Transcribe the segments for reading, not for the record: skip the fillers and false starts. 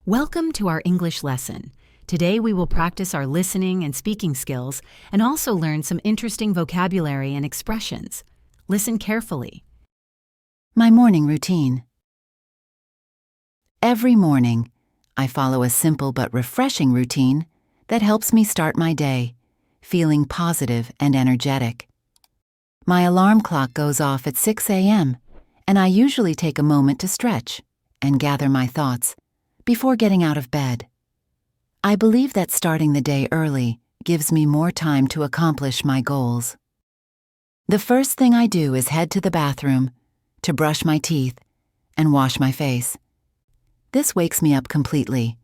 Welcome to our English lesson. Today we will practice our listening and speaking skills and also learn some interesting vocabulary and expressions. Listen carefully. My morning routine. Every morning, I follow a simple but refreshing routine that helps me start my day, feeling positive and energetic. My alarm clock goes off at 6 a.m., and I usually take a moment to stretch and gather my thoughts before getting out of bed. I believe that starting the day early gives me more time to accomplish my goals. The first thing I do is head to the bathroom to brush my teeth and wash my face. This wakes me up completely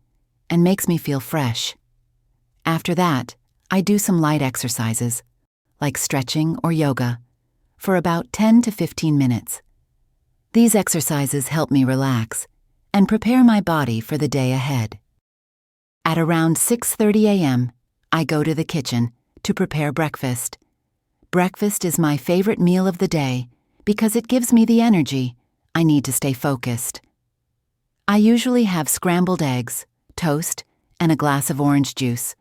and makes me feel fresh. After that, I do some light exercises, like stretching or yoga, for about 10 to 15 minutes. These exercises help me relax and prepare my body for the day ahead. At around 6:30 a.m., I go to the kitchen to prepare breakfast. Breakfast is my favorite meal of the day because it gives me the energy I need to stay focused. I usually have scrambled eggs, toast, and a glass of orange juice.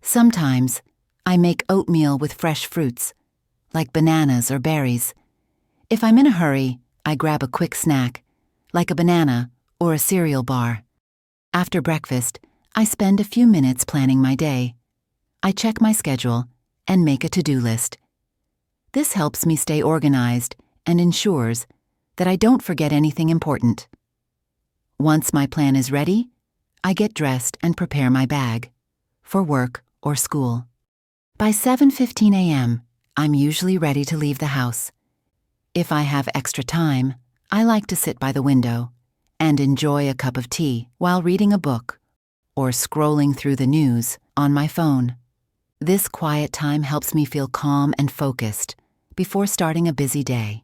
Sometimes, I make oatmeal with fresh fruits, like bananas or berries. If I'm in a hurry, I grab a quick snack, like a banana or a cereal bar. After breakfast, I spend a few minutes planning my day. I check my schedule and make a to-do list. This helps me stay organized and ensures that I don't forget anything important. Once my plan is ready, I get dressed and prepare my bag for work or school. By 7:15 a.m., I'm usually ready to leave the house. If I have extra time, I like to sit by the window and enjoy a cup of tea while reading a book or scrolling through the news on my phone. This quiet time helps me feel calm and focused before starting a busy day.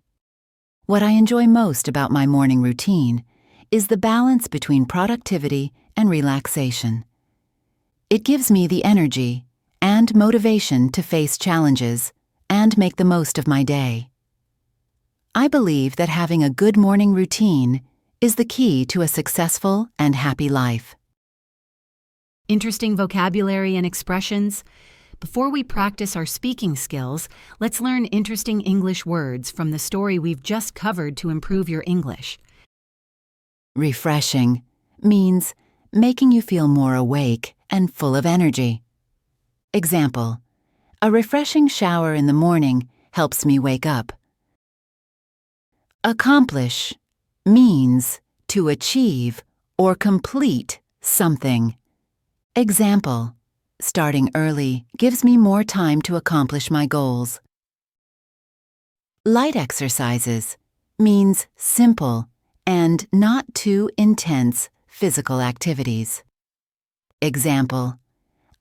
What I enjoy most about my morning routine is the balance between productivity and relaxation. It gives me the energy and motivation to face challenges and make the most of my day. I believe that having a good morning routine is the key to a successful and happy life. Interesting vocabulary and expressions. Before we practice our speaking skills, let's learn interesting English words from the story we've just covered to improve your English. Refreshing means making you feel more awake and full of energy. Example: a refreshing shower in the morning helps me wake up. Accomplish means to achieve or complete something. Example: starting early gives me more time to accomplish my goals. Light exercises means simple and not too intense physical activities. Example: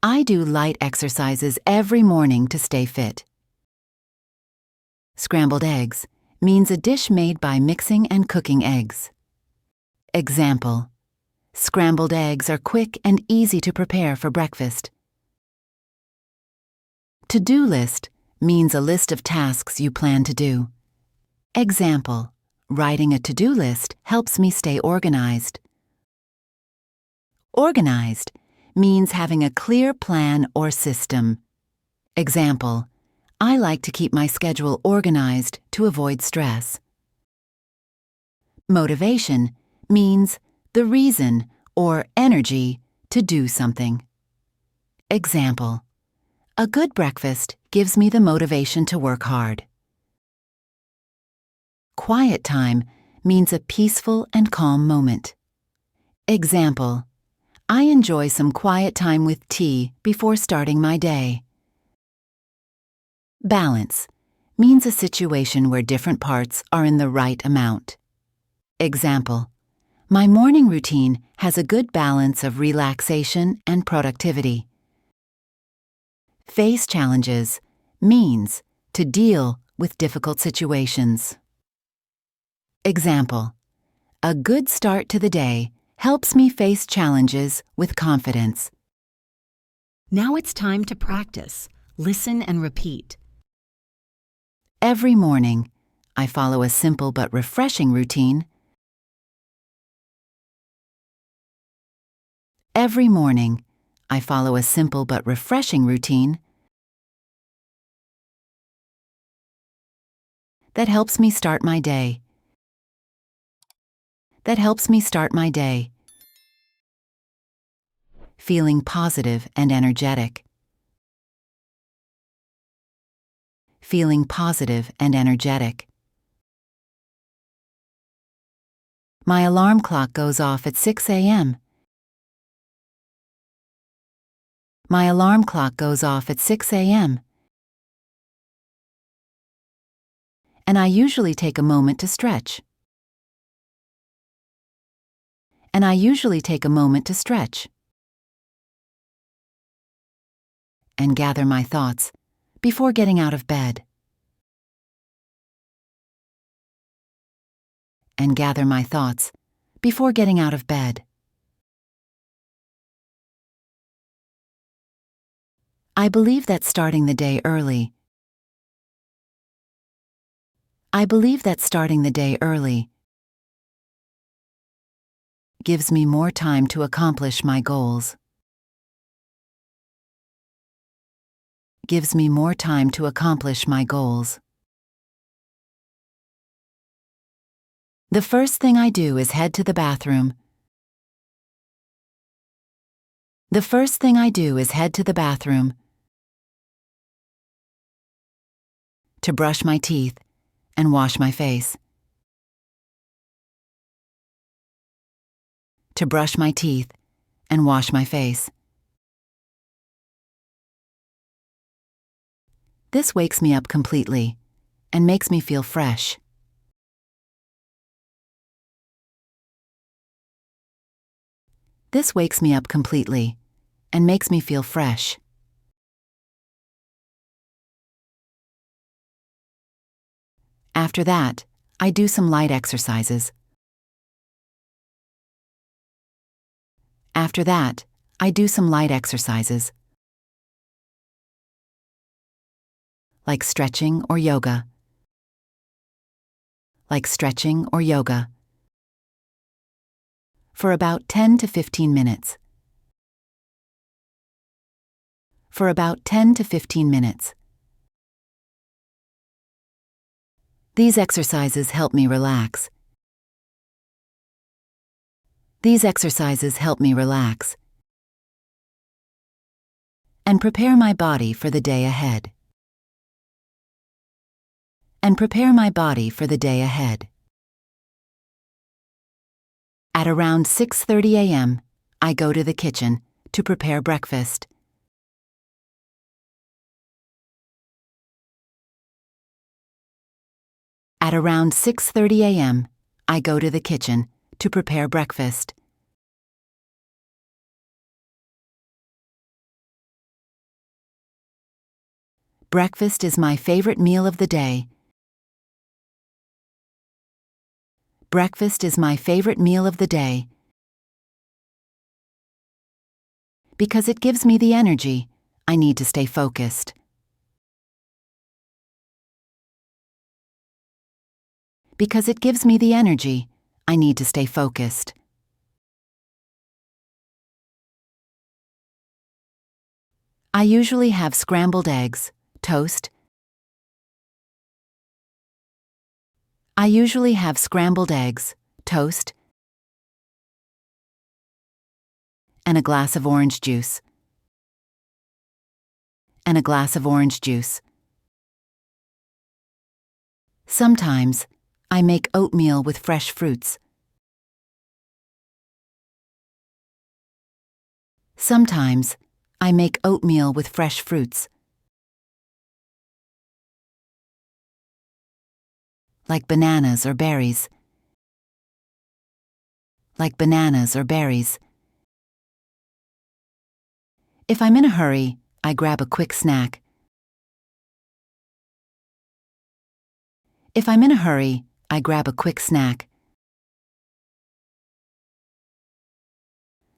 I do light exercises every morning to stay fit. Scrambled eggs means a dish made by mixing and cooking eggs. Example: scrambled eggs are quick and easy to prepare for breakfast. To-do list means a list of tasks you plan to do. Example: writing a to-do list helps me stay organized. Organized means having a clear plan or system. Example: I like to keep my schedule organized to avoid stress. Motivation means the reason or energy to do something. Example: a good breakfast gives me the motivation to work hard. Quiet time means a peaceful and calm moment. Example: I enjoy some quiet time with tea before starting my day. Balance means a situation where different parts are in the right amount. Example: my morning routine has a good balance of relaxation and productivity. Face challenges means to deal with difficult situations. Example: a good start to the day helps me face challenges with confidence. Now it's time to practice. Listen and repeat. Every morning, I follow a simple but refreshing routine Every morning, I follow a simple but refreshing routine that helps me start my day. Feeling positive and energetic. My alarm clock goes off at 6 a.m. And I usually take a moment to stretch. And gather my thoughts before getting out of bed. I believe that starting the day early gives me more time to accomplish my goals. The first thing I do is head to the bathroom. To brush my teeth and wash my face. This wakes me up completely and makes me feel fresh. After that, I do some light exercises. Like stretching or yoga. For about 10 to 15 minutes. These exercises help me relax. And prepare my body for the day ahead. At around 6:30 a.m., I go to the kitchen to prepare breakfast. Breakfast is my favorite meal of the day. Because it gives me the energy I need to stay focused. I usually have scrambled eggs, toast, and a glass of orange juice. Sometimes, I make oatmeal with fresh fruits. Like bananas or berries. If I'm in a hurry, I grab a quick snack.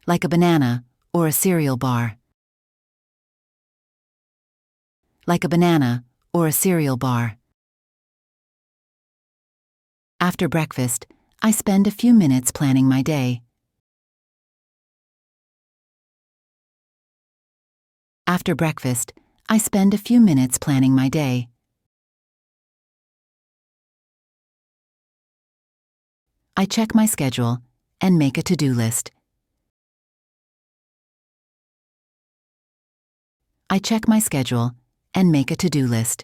Like a banana or a cereal bar. After breakfast, I spend a few minutes planning my day. After breakfast, I spend a few minutes planning my day. I check my schedule and make a to-do list. I check my schedule and make a to-do list.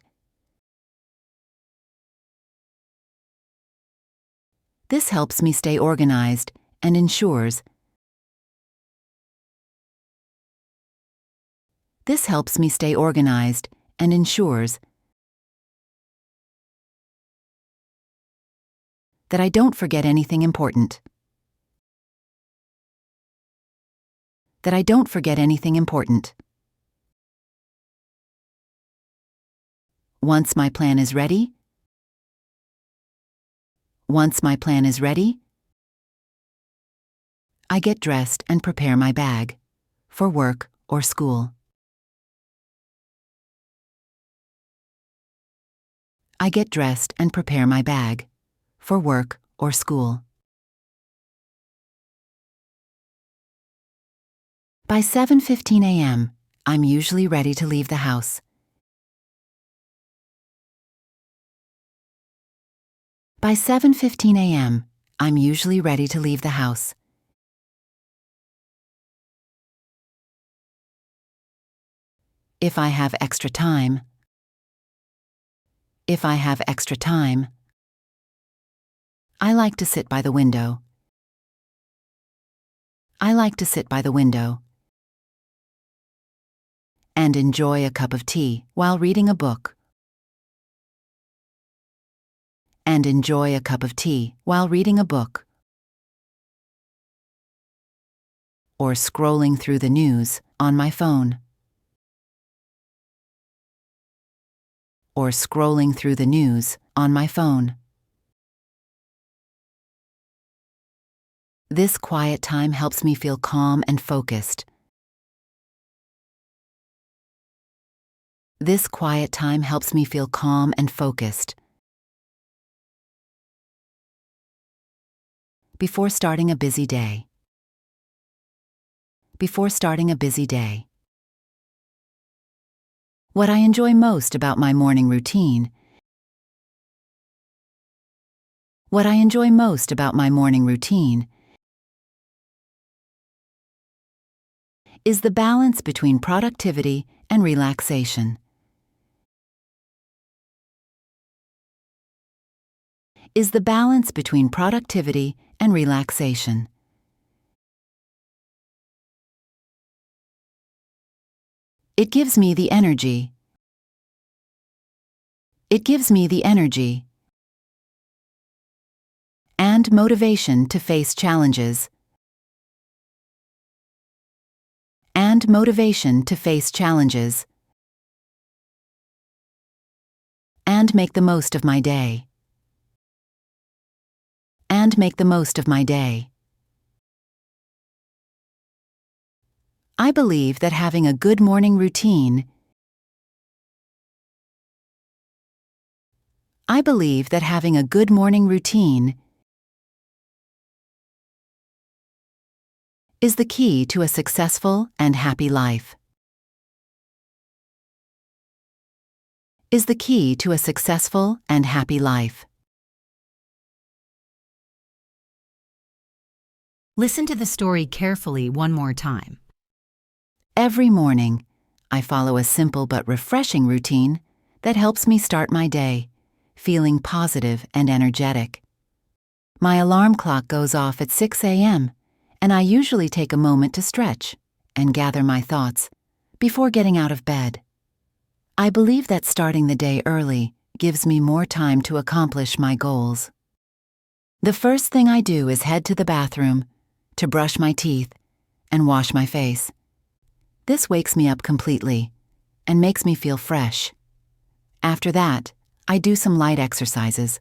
This helps me stay organized and ensures that I don't forget anything important. That I don't forget anything important. Once my plan is ready, I get dressed and prepare my bag for work or school. I get dressed and prepare my bag for work or school. By 7:15 a.m., I'm usually ready to leave the house. By 7:15 a.m., I'm usually ready to leave the house. If I have extra time, I like to sit by the window. And enjoy a cup of tea while reading a book. Or scrolling through the news on my phone. This quiet time helps me feel calm and focused. Before starting a busy day. What I enjoy most about my morning routine is the balance between productivity and relaxation. It gives me the energy and motivation to face challenges and make the most of my day. I believe that having a good morning routine is the key to a successful and happy life. Listen to the story carefully one more time. Every morning, I follow a simple but refreshing routine that helps me start my day, feeling positive and energetic. My alarm clock goes off at 6 a.m., and I usually take a moment to stretch and gather my thoughts before getting out of bed. I believe that starting the day early gives me more time to accomplish my goals. The first thing I do is head to the bathroom to brush my teeth and wash my face. This wakes me up completely and makes me feel fresh. After that, I do some light exercises,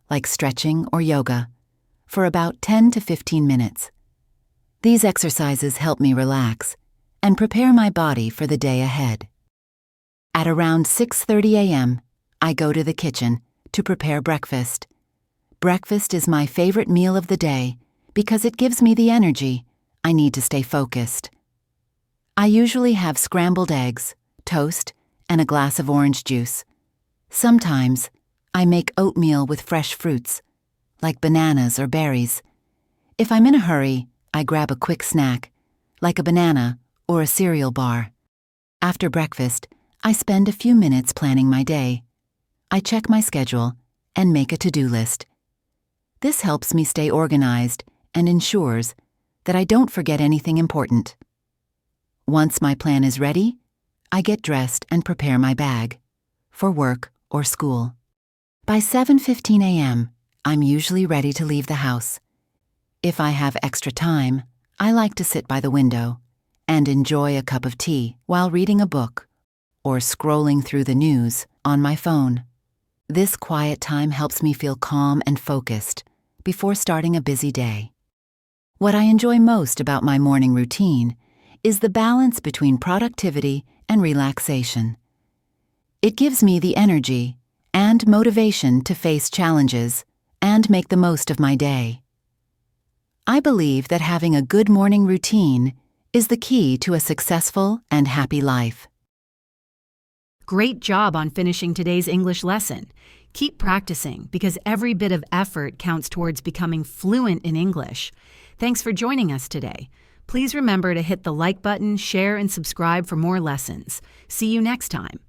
like stretching or yoga, for about 10 to 15 minutes. These exercises help me relax and prepare my body for the day ahead. At around 6:30 a.m., I go to the kitchen to prepare breakfast. Breakfast is my favorite meal of the day because it gives me the energy I need to stay focused. I usually have scrambled eggs, toast, and a glass of orange juice. Sometimes, I make oatmeal with fresh fruits, like bananas or berries. If I'm in a hurry, I grab a quick snack, like a banana or a cereal bar. After breakfast, I spend a few minutes planning my day. I check my schedule and make a to-do list. This helps me stay organized and ensures that I don't forget anything important. Once my plan is ready, I get dressed and prepare my bag for work or school. By 7:15 a.m., I'm usually ready to leave the house. If I have extra time, I like to sit by the window and enjoy a cup of tea while reading a book or scrolling through the news on my phone. This quiet time helps me feel calm and focused before starting a busy day. What I enjoy most about my morning routine is the balance between productivity and relaxation. It gives me the energy and motivation to face challenges and make the most of my day. I believe that having a good morning routine is the key to a successful and happy life. Great job on finishing today's English lesson. Keep practicing because every bit of effort counts towards becoming fluent in English. Thanks for joining us today. Please remember to hit the like button, share, and subscribe for more lessons. See you next time.